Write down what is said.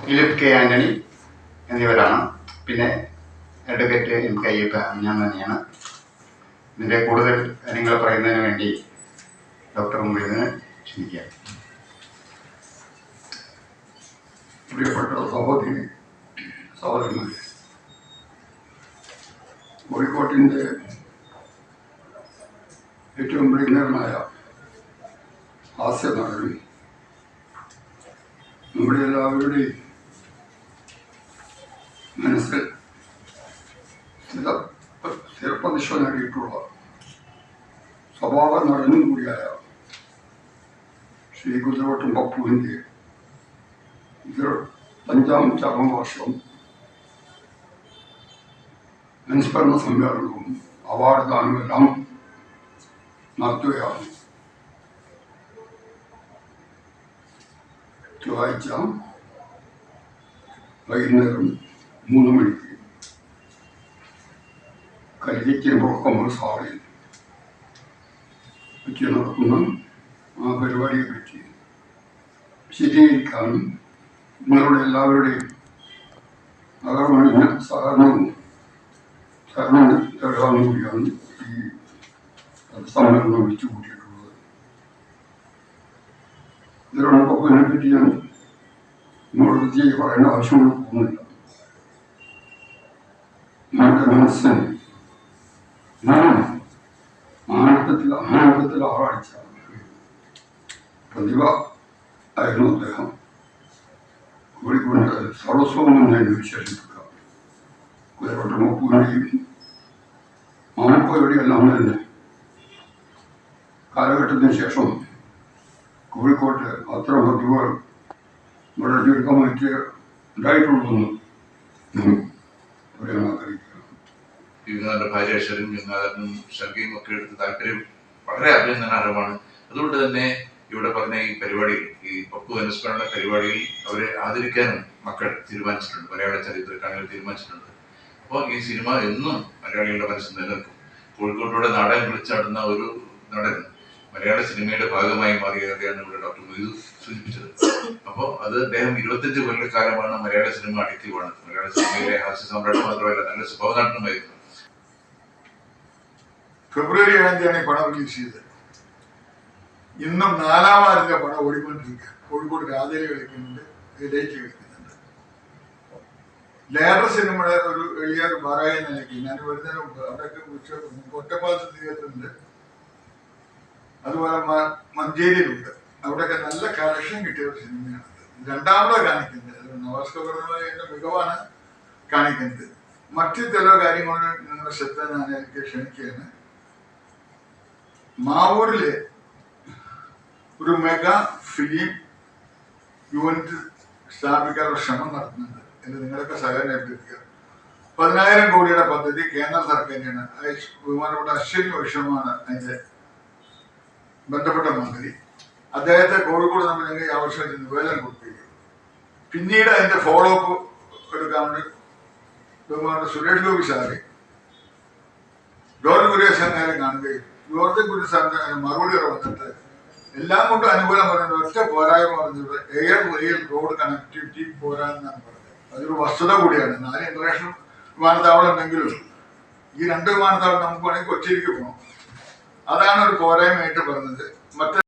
Philip K Antony എന്നിവരാണ്. പിന്നെ advocate M K Ayyappa ഞാൻ തന്നെയാണ്. ഇതിൻ്റെ കൂടുതൽ കാര്യങ്ങൾ പറയുന്നതിന് വേണ്ടി ഡോക്ടർ മുമ്പിൽ നിന്ന് ക്ഷണിക്കുക. പ്രിയപ്പെട്ട സഹോദരന്മാരെ, കോഴിക്കോട്ടിൻ്റെ ഏറ്റവും പ്രിയങ്കരനായ ഹാസ്യനടനും നമ്മുടെ എല്ലാവരുടെയും മനസ്സിൽ സ്ഥിരപ്രതിഷ്ഠ നേടിയിട്ടുള്ള സ്വഭാവ നടനും കൂടിയായ ശ്രീ കുതിരവട്ടം പപ്പുവിൻ്റെ 25ാം ചരമവർഷം അനുസ്മരണ സമ്മേളനവും അവാർഡ് ദാനവുമെല്ലാം നടത്തുകയാണ്. ചൊവ്വാഴ്ച വൈകുന്നേരം 3 മണിക്ക് കലിരിക്കുമ്പോൾ കൊമേഴ്സ് ഹാളിൽ വെച്ച് നടക്കുന്ന ആ പരിപാടിയെപ്പറ്റി വിശദീകരിക്കാനും നിങ്ങളുടെ എല്ലാവരുടെയും അകർമണിഞ്ഞ സഹകരണം തരാനും കൂടിയാണ് ഈ സമ്മേളനം വിളിച്ചു കൂട്ടിയിട്ടുള്ളത്. ഇതിനോടൊപ്പം പറ്റി ഞാൻ നിങ്ങളോട് പ്രത്യേകിച്ച് പറയേണ്ട ആവശ്യങ്ങൾ തോന്നുന്നില്ല. നമ്മുടെ മനസ്സിന് ആനന്ദത്തിൽ ആറാഴ്ച പ്രതിഭ ആയിരുന്നു അദ്ദേഹം. കോഴിക്കോട് സർവസ്വം എന്ന് വിശേഷിപ്പിക്കാം. കുതിരവട്ട മപ്പൂരിൻ്റെയും മാമക്കോയുടെയെല്ലാം തന്നെ കാലഘട്ടത്തിന് ശേഷം കോഴിക്കോട്ട് അത്തരം പ്രതിഭകൾ വളരെ ചുരുക്കമായിട്ട് ഉണ്ടായിട്ടുള്ളതെന്ന് പറയാൻ ആഗ്രഹിക്കുക. യുവനാഥന്റെ ഭാര്യ ഷെറിൻ യുവനാഥനും ഷർഗയും ഒക്കെ എടുത്ത് താല്പര്യം വളരെ അഭിനന്ദനാർഹമാണ്. അതുകൊണ്ട് തന്നെ ഇവിടെ പറഞ്ഞ ഈ പരിപാടിയിൽ, ഈ പപ്പു അനുസ്മരണ പരിപാടിയിൽ അവരെ ആദരിക്കാനും മക്കൾ തീരുമാനിച്ചിട്ടുണ്ട്. മലയാള ചരിത്രക്കാണികൾ തീരുമാനിച്ചിട്ടുണ്ട്. അപ്പോൾ ഈ സിനിമ എന്നും മലയാളികളുടെ മനസ്സിൽ നിലനിൽക്കും. കോഴിക്കോട്ടൂടെ നാടകം വിളിച്ചാടുന്ന ഒരു നടൻ മലയാള സിനിമയുടെ ഭാഗമായി മാറിയതാണ് ഇവിടെ ഡോക്ടർ മൊയ്തു സൂചിപ്പിച്ചത്. അപ്പോൾ അത് അദ്ദേഹം 25 കൊല്ലക്കാലമാണ് മലയാള സിനിമ ആക്റ്റീവാണ്. മലയാള സിനിമയിലെ ഹാസ്യ സാമ്രാട്ട് മാത്രമല്ല, നല്ല സ്വഭാവനാട്ടനുമായിരുന്നു. ഫെബ്രുവരി 7 പണം റിലീസ് ചെയ്തത്. ഇന്നും 4-ാം വാരത്തിന്റെ പണം ഓടിക്കൊണ്ടിരിക്കുക. കോഴിക്കോട് രാധയിൽ കളിക്കുന്നുണ്ട്, ഡേറ്റ് കളിക്കുന്നുണ്ട്. ലേറ്റർ സിനിമയുടെ ഒരു വലിയ ബാറായ നിലയ്ക്ക് ഞാൻ വരുന്നതിന് മുമ്പ് അവിടെയൊക്കെ ഒറ്റപ്പാലത്ത് തിയേറ്ററുണ്ട്, അതുപോലെ മഞ്ചേരിയിലുണ്ട്. അവിടെയൊക്കെ നല്ല കളക്ഷൻ കിട്ടിയ ഒരു സിനിമയാണ്. രണ്ടാമത് കാണിക്കുന്നത് നവാസ്കപരമായ മികവാണ് കാണിക്കുന്നത്. മറ്റു ചില കാര്യങ്ങളിൽ നിങ്ങളുടെ ശ്രദ്ധ ഞാൻ എനിക്ക് ക്ഷണിക്കുകയാണ്. മാവൂരില് ഒരു മെഗാ ഫിലിം യൂണിറ്റ് സ്ഥാപിക്കാനുള്ള ശ്രമം നടത്തുന്നുണ്ട് എന്ന് നിങ്ങളൊക്കെ സഹകരണം ഏൽപ്പിക്കുക. 10,000 കോടിയുടെ പദ്ധതി കേന്ദ്ര സർക്കാരിനാണ്. ബഹുമാനപ്പെട്ട അശ്വിനി വൈഷ്ണവാണ് അതിന്റെ ബന്ധപ്പെട്ട മന്ത്രി. അദ്ദേഹത്തെ കോഴിക്കോട് നമ്മൾ ഈ ആവശ്യത്തിന് നിവേദനം കൊടുക്കുകയും പിന്നീട് അതിന്റെ ഫോളോ അപ്പ് എടുക്കാൻ വേണ്ടി ബഹുമാനപ്പെട്ട സുരേഷ് ഗോപി സാറെ ജോർജ് കുര്യൻ കാണുകയും ജോർജ് കുര്യൻ സാറിന്റെ മറുപടി വന്നിട്ട് എല്ലാം കൊണ്ടും അനുകൂലം പറഞ്ഞത് ഒറ്റ പോരായ്മ പറഞ്ഞത് എയർ റെയിൽ റോഡ് കണക്ടിവിറ്റി പോരാന്നാണ് പറഞ്ഞത്. അതൊരു വസ്തുത കൂടിയാണ്. 4 ഇന്റർനാഷണൽ വിമാനത്താവളം ഉണ്ടെങ്കിലും ഈ 2 വിമാനത്താവളം നമുക്ക് വേണമെങ്കിൽ കൊച്ചിയിലേക്ക് പോകണം. അതാണ് ഒരു പോരായ്മയായിട്ട് പറഞ്ഞത്. മറ്റേ